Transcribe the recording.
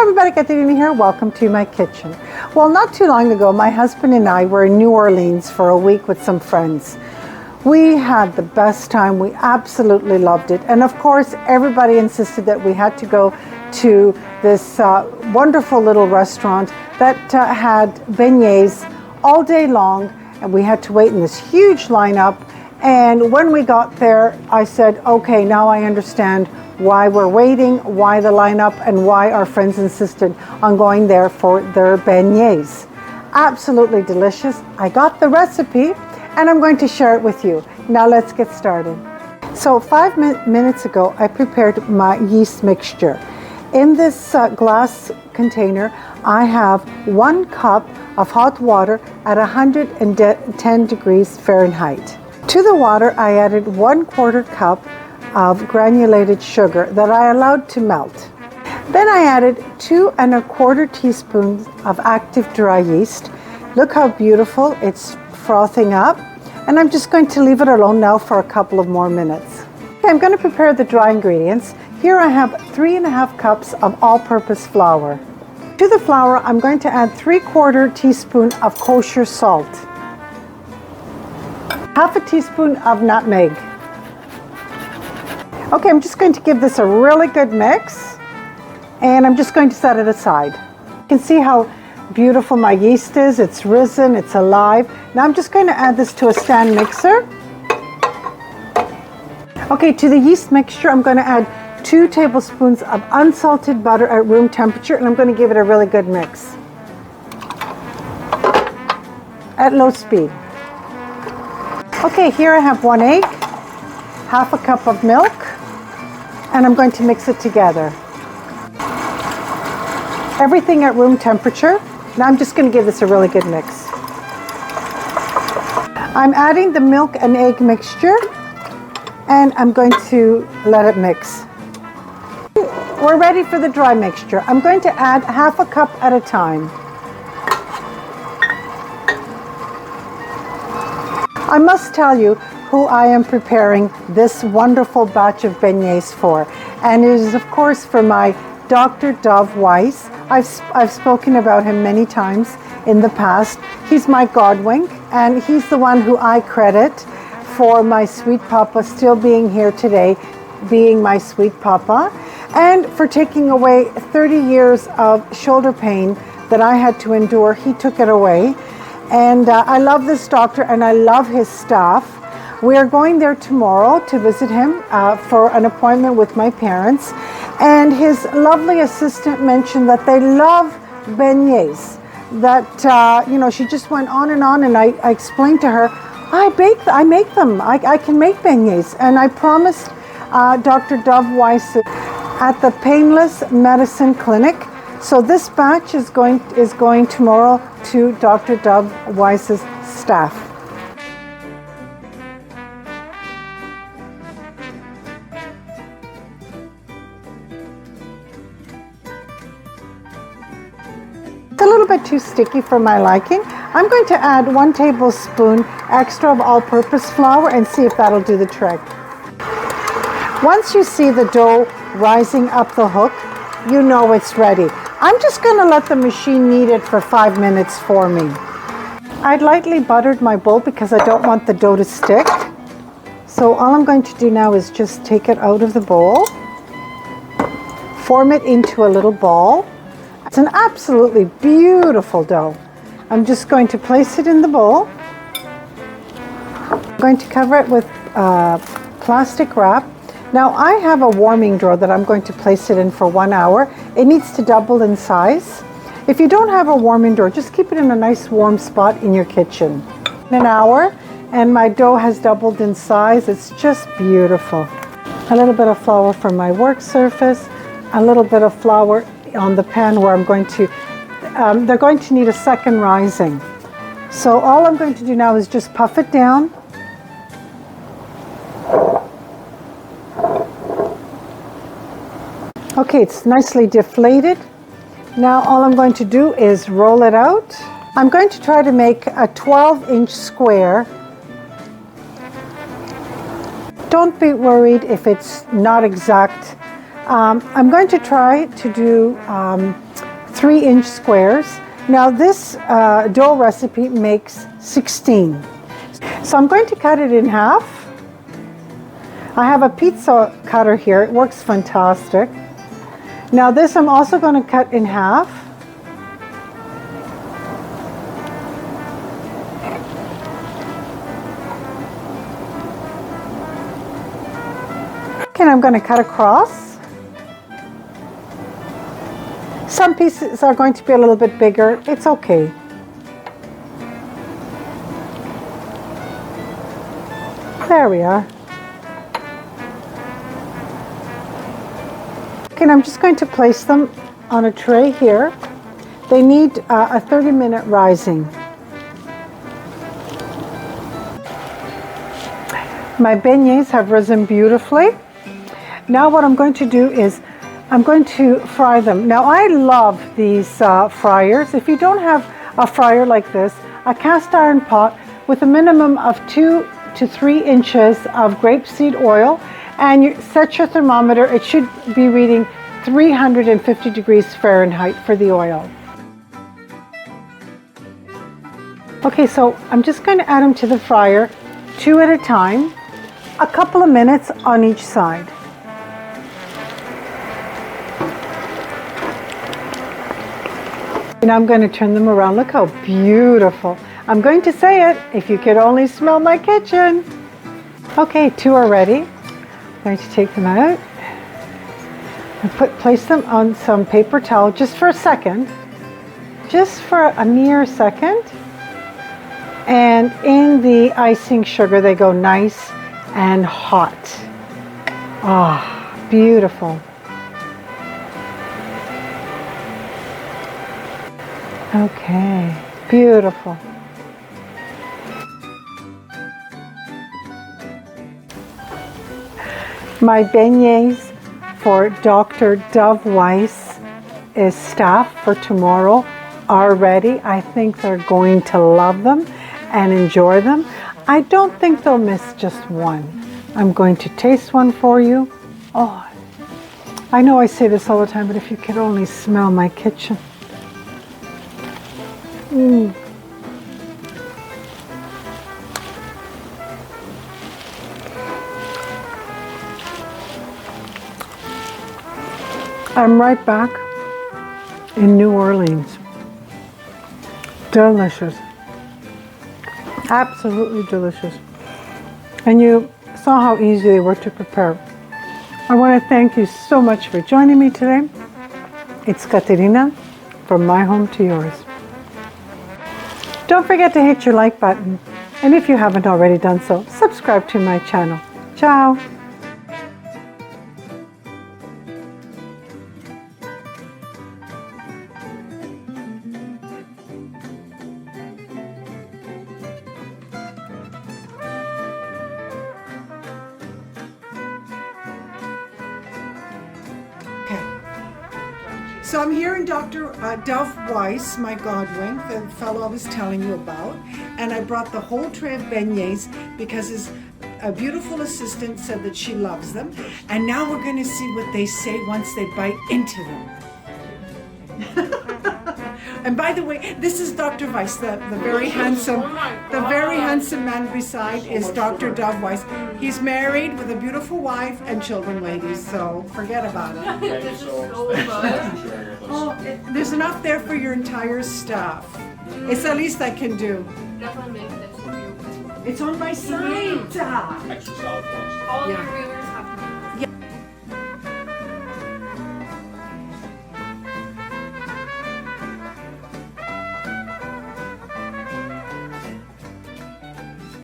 everybody, Katerina here. Welcome to my kitchen. Well, not too long ago, my husband and I were in New Orleans for a week with some friends. We had the best time. We absolutely loved it. And of course, everybody insisted that we had to go to this wonderful little restaurant that had beignets all day long. And we had to wait in this huge lineup. And when we got there, I said, okay, now I understand why we're waiting, why the lineup, and why our friends insisted on going there for their beignets. Absolutely delicious. I got the recipe and I'm going to share it with you. Now let's get started. So 5 minutes ago, I prepared my yeast mixture. In this glass container, I have 1 cup of hot water at 110 degrees Fahrenheit. To the water, I added 1/4 cup of granulated sugar that I allowed to melt. Then I added 2 1/4 teaspoons of active dry yeast. Look how beautiful it's frothing up. And I'm just going to leave it alone now for a couple of more minutes. Okay, I'm going to prepare the dry ingredients. Here I have 3½ cups of all-purpose flour. To the flour, I'm going to add 3/4 teaspoon of kosher salt, 1/2 teaspoon of nutmeg. Okay, I'm just going to give this a really good mix, and I'm just going to set it aside. You can see how beautiful my yeast is. It's risen, it's alive. Now I'm just going to add this to a stand mixer. Okay, to the yeast mixture, I'm going to add 2 tablespoons of unsalted butter at room temperature, and I'm going to give it a really good mix at low speed. Okay, here I have 1 egg, 1/2 cup of milk, and I'm going to mix it together. Everything at room temperature. Now I'm just going to give this a really good mix. I'm adding the milk and egg mixture, and I'm going to let it mix. We're ready for the dry mixture. I'm going to add 1/2 cup at a time. I must tell you who I am preparing this wonderful batch of beignets for, and it is of course for my Dr. Dov Weiss. I've spoken about him many times in the past. He's my godwink, and he's the one who I credit for my sweet papa still being here today, being my sweet papa, and for taking away 30 years of shoulder pain that I had to endure. He took it away. And I love this doctor, and I love his staff. We are going there tomorrow to visit him for an appointment with my parents. And his lovely assistant mentioned that they love beignets. That, she just went on, and I explained to her, I make them. I can make beignets. And I promised Dr. Dov Weiss at the Painless Medicine Clinic. So this batch is going tomorrow to Dr. Dov Weiss's staff. It's a little bit too sticky for my liking. I'm going to add 1 tablespoon extra of all-purpose flour and see if that'll do the trick. Once you see the dough rising up the hook, you know it's ready. I'm just going to let the machine knead it for 5 minutes for me. I'd lightly buttered my bowl because I don't want the dough to stick. So all I'm going to do now is just take it out of the bowl, form it into a little ball. It's an absolutely beautiful dough. I'm just going to place it in the bowl. I'm going to cover it with plastic wrap. Now I have a warming drawer that I'm going to place it in for 1 hour. It needs to double in size. If you don't have a warming drawer, just keep it in a nice warm spot in your kitchen. In an hour, and my dough has doubled in size. It's just beautiful. A little bit of flour from my work surface, a little bit of flour on the pan where I'm going to, they're going to need a second rising. So all I'm going to do now is just puff it down. Okay, it's nicely deflated. Now all I'm going to do is roll it out. I'm going to try to make a 12-inch square. Don't be worried if it's not exact I'm going to try to do 3-inch squares. Now this dough recipe makes 16. So I'm going to cut it in half. I have a pizza cutter here. It works fantastic. Now this I'm also going to cut in half. Okay, and I'm going to cut across. Some pieces are going to be a little bit bigger. It's okay. There we are. Okay, and I'm just going to place them on a tray here. They need a 30-minute rising. My beignets have risen beautifully. Now what I'm going to do is I'm going to fry them. Now I love these fryers. If you don't have a fryer like this, a cast iron pot with a minimum of 2 to 3 inches of grapeseed oil, and you set your thermometer. It should be reading 350 degrees Fahrenheit for the oil. Okay, so I'm just going to add them to the fryer 2 at a time, a couple of minutes on each side. And I'm going to turn them around. Look how beautiful. I'm going to say it, if you could only smell my kitchen. Okay, 2 are ready. I'm going to take them out and place them on some paper towel just for a second. Just for a mere second. And in the icing sugar, they go nice and hot. Ah, beautiful. Okay, beautiful. My beignets for Dr. Dove Weiss is staffed for tomorrow are ready. I think they're going to love them and enjoy them. I don't think they'll miss just one. I'm going to taste one for you. Oh, I know I say this all the time, but if you could only smell my kitchen. I'm right back in New Orleans. Delicious. Absolutely delicious. And you saw how easy they were to prepare. I want to thank you so much for joining me today. It's Katerina from my home to yours. Don't forget to hit your like button. And if you haven't already done so, subscribe to my channel. Ciao. So I'm here in Dr. Dove Weiss, my Godwin, the fellow I was telling you about, and I brought the whole tray of beignets because his beautiful assistant said that she loves them, and now we're going to see what they say once they bite into them. And by the way, this is Dr. Weiss, the very handsome man beside is Dr. Dove Weiss. He's married with a beautiful wife and children, ladies, so forget about it. Thank you so much. Oh, there's enough there for your entire staff. It's the least I can do. Definitely make this for you. It's on my site. Extra salad points. All your viewers